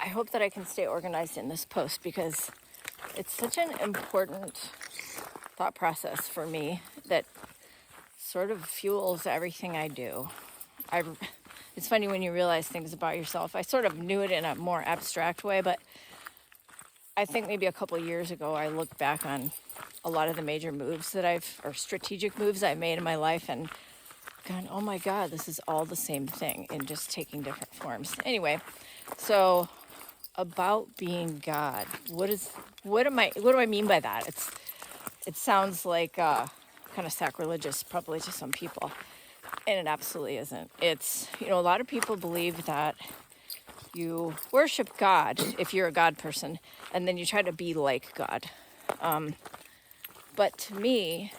I hope that I can stay organized in this post because it's such an important thought process for me that sort of fuels everything I do. It's funny when you realize things about yourself. I sort of knew it in a more abstract way, but I think maybe a couple of years ago, I looked back on a lot of the major moves or strategic moves I made in my life and gone, oh my God, this is all the same thing and just taking different forms. Anyway, so about being God, what do I mean by that? It sounds like kind of sacrilegious probably to some people, and it absolutely isn't. It's, a lot of people believe that you worship God if you're a God person, and then you try to be like God. But to me,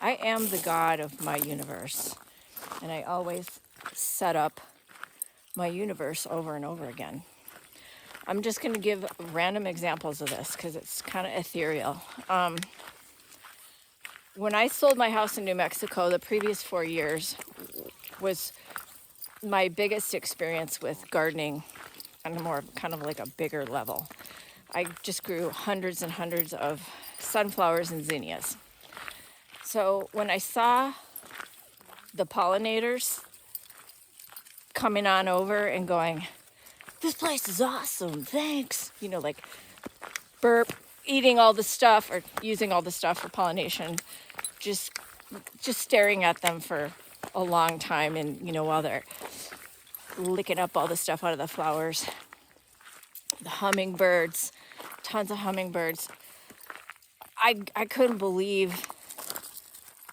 I am the God of my universe, and I always set up my universe over and over again. I'm just going to give random examples of this because it's kind of ethereal. When I sold my house in New Mexico, the previous 4 years was my biggest experience with gardening on a more kind of like a bigger level. I just grew hundreds and hundreds of sunflowers and zinnias. So when I saw the pollinators coming on over and going, this place is awesome, thanks, like burp, eating all the stuff or using all the stuff for pollination, just staring at them for a long time, and while they're licking up all the stuff out of the flowers, the hummingbirds, tons of hummingbirds. I couldn't believe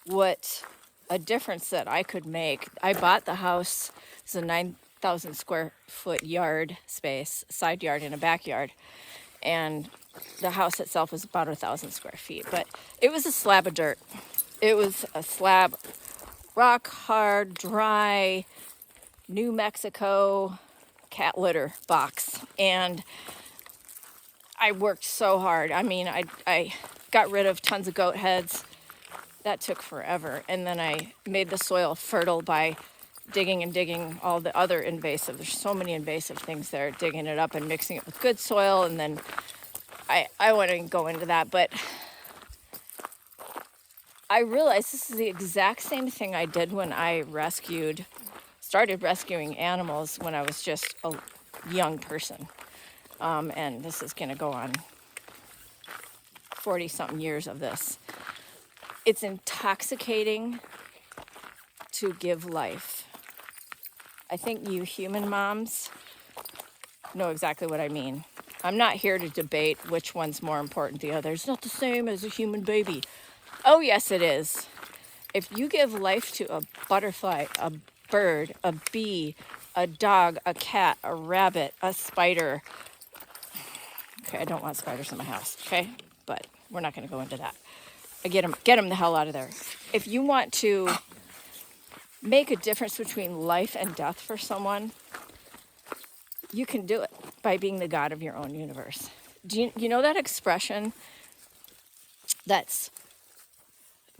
what a difference that I could make. I bought the house. It's a 9,000 square foot yard space, side yard and a backyard, and the house itself was about 1,000 square feet, but it was a slab of dirt. It was a slab, rock hard, dry, New Mexico cat litter box. And I worked so hard. I mean, I got rid of tons of goat heads. That took forever. And then I made the soil fertile by digging and digging all the other invasive. There's so many invasive things there, digging it up and mixing it with good soil. And then I wouldn't go into that, but I realized this is the exact same thing I did when I started rescuing animals when I was just a young person. And this is going to go on 40-something years of this. It's intoxicating to give life. I think you human moms know exactly what I mean. I'm not here to debate which one's more important than the other. It's not the same as a human baby. Oh, yes, it is. If you give life to a butterfly, a bird, a bee, a dog, a cat, a rabbit, a spider. Okay, I don't want spiders in my house, okay? But we're not going to go into that. Get them the hell out of there. If you want to make a difference between life and death for someone, you can do it by being the God of your own universe. Do you know that expression?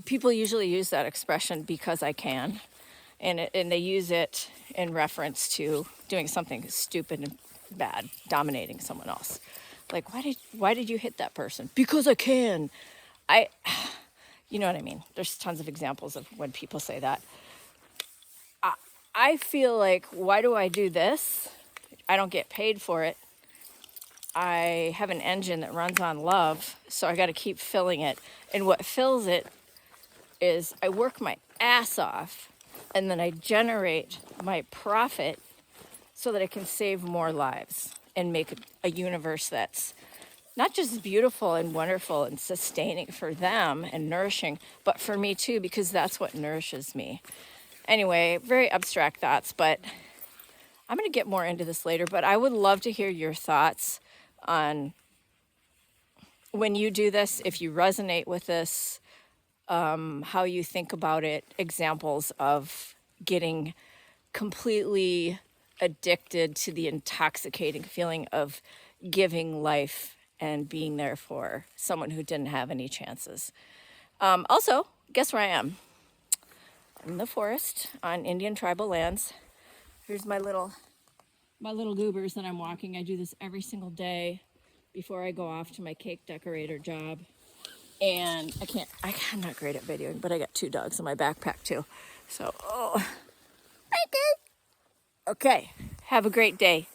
People usually use that expression because I can, and they use it in reference to doing something stupid and bad, dominating someone else. Like, why did you hit that person? Because I can. You know what I mean? There's tons of examples of when people say that. I feel like, why do I do this? I don't get paid for it. I have an engine that runs on love, so I got to keep filling it. And what fills it is I work my ass off, and then I generate my profit so that I can save more lives and make a universe that's not just beautiful and wonderful and sustaining for them and nourishing, but for me too, because that's what nourishes me. Anyway, very abstract thoughts, but I'm going to get more into this later, but I would love to hear your thoughts on when you do this, if you resonate with this, how you think about it, examples of getting completely addicted to the intoxicating feeling of giving life and being there for someone who didn't have any chances. Also, guess where I am? I'm in the forest on Indian tribal lands. Here's my little my little goobers that I'm walking. I do this every single day before I go off to my cake decorator job. And I'm not great at videoing, but I got 2 dogs in my backpack too. So, okay. Have a great day.